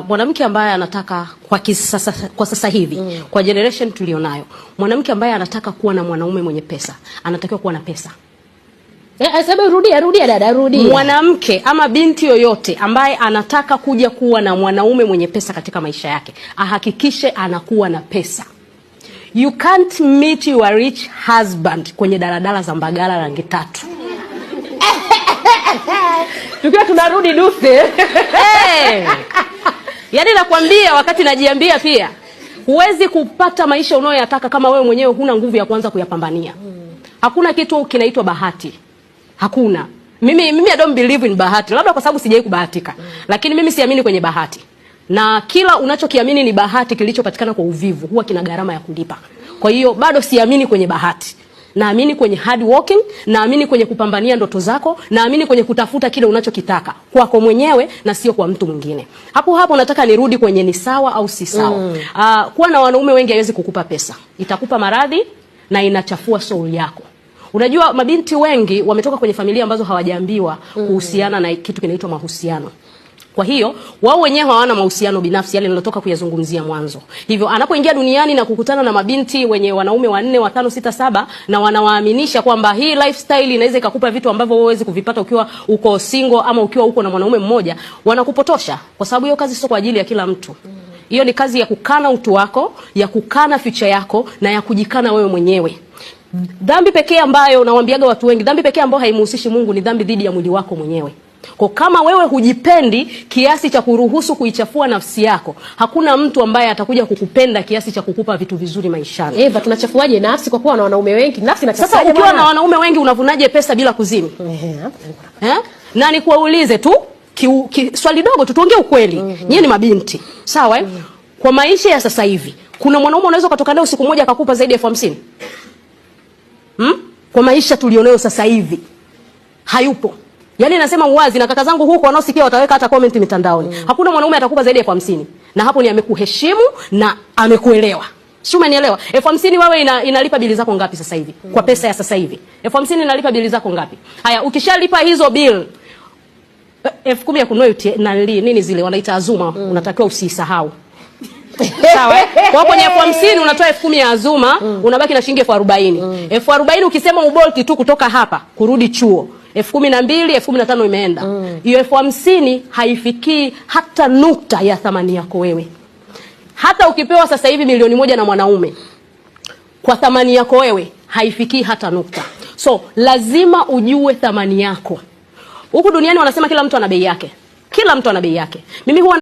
Mwanamke ambaye anataka kwa sasa hivi, kwa generation tulionayo, mwanamke ambaye anataka kuwa na mwanaume mwenye pesa, anatakiwa kuwa na pesa. Rudia dada, rudia. Mwanamke ama binti yoyote ambaye anataka kuja kuwa na mwanaume mwenye pesa katika maisha yake, ahakikishe anakuwa na pesa. You can't meet your rich husband kwenye daladala za Mbagala rangi 3. Tukiwa tunarudi Dutse. Yaani nakwambia, wakati najiambia pia, huwezi kupata maisha unayoyataka kama wewe mwenyewe huna nguvu ya kuanza kuyapambania. Hakuna kitu kinaitwa bahati. Hakuna. Mimi I don't believe in bahati. Labda kwa sababu sijawahi kubahatika. Lakini mimi siamini kwenye bahati. Na kila unachokiamini ni bahati kilichopatikana kwa uvivu, huwa kina gharama ya kulipa. Kwa hiyo bado siamini kwenye bahati. Naamini kwenye hard working, naamini kwenye kupambania ndoto zako, naamini kwenye kutafuta kile unachokitaka kwako mwenyewe na sio kwa mtu mwingine. Hapo nataka nirudi kwenye ni sawa au si sawa. Kuwa na wanaume wengi haiwezi kukupa pesa. Itakupa maradhi na inachafua soul yako. Unajua mabinti wengi wametoka kwenye familia ambazo hawajaambiwa kuhusiana na kitu kinaitwa mahusiano. Kwa hiyo wao wenyewe hawana mahusiano binafsi yale nilotoka kuyazungumzia mwanzo. Hivyo anapoingia duniani na kukutana na mabinti wenye wanaume 4, 5, 6, 7 na wanawaaminisha kwamba hii lifestyle inaweza ikakupa vitu ambavyo wewe huwezi kuvipata ukiwa uko single ama ukiwa uko na mwanaume mmoja, wanakupotosha kwa sababu hiyo kazi sio kwa ajili ya kila mtu. Hiyo ni kazi ya kukana utu wako, ya kukana future yako na ya kujikana wewe mwenyewe. Dhambi pekee ambayo nawaambiaga watu wengi, dhambi pekee ambayo haimhusishi Mungu ni dhambi dhidi ya mwili wako mwenyewe. Kwa kama wewe hujipendi kiasi cha kuruhusu kuichafua nafsi yako, hakuna mtu ambaye atakuja kukupenda kiasi cha kukupa vitu vizuri maishani. Eva, tunachafuaje nafsi kwa kuwa na wanaume wengi? Nafsi inachafuaje? Sasa ukiwa na wanaume wengi unavunaje pesa bila kuzini? Na nikuulize tu swali dogo tu, tuongee ukweli. Nyinyi ni mabinti, sawa Kwa maisha ya sasa hivi, kuna mwanaume unaweza kutoka naye usiku mmoja akakupa zaidi ya 50,000? Kwa maisha tulionayo sasa hivi hayupo. Yaani nasema uwazi, na kaka zangu huko wanaosikia wataweka hata comment mitandaoni. Hakuna mwanaume atakupa zaidi ya 50,000. Na hapo ni amekuheshimu na amekuelewa. Si umenielewa? 50,000 wewe inalipa bili zako ngapi sasa hivi? Kwa pesa ya sasa hivi. 50,000 inalipa bili zako ngapi? Haya, ukishalipa hizo bill 10,000 ya kununua nini zile wanaita Azuma, unatakiwa usisahau. Sawa? Kwa kwenye 50,000 unatoa 10,000 ya Azuma, unabaki na shilingi 40,000. 40,000 ukisema ubolti tu kutoka hapa kurudi chuo, 12,000, 15,000 imeenda. Hiyo 50,000 haifikii hata nukta ya thamani yako wewe. Hata ukipewa sasa hivi 1,000,000 na mwanaume, kwa thamani yako wewe haifikii hata nukta. So lazima ujue thamani yako. Huku duniani wanasema kila mtu ana bei yake. Kila mtu ana bei yake. Mimi huwa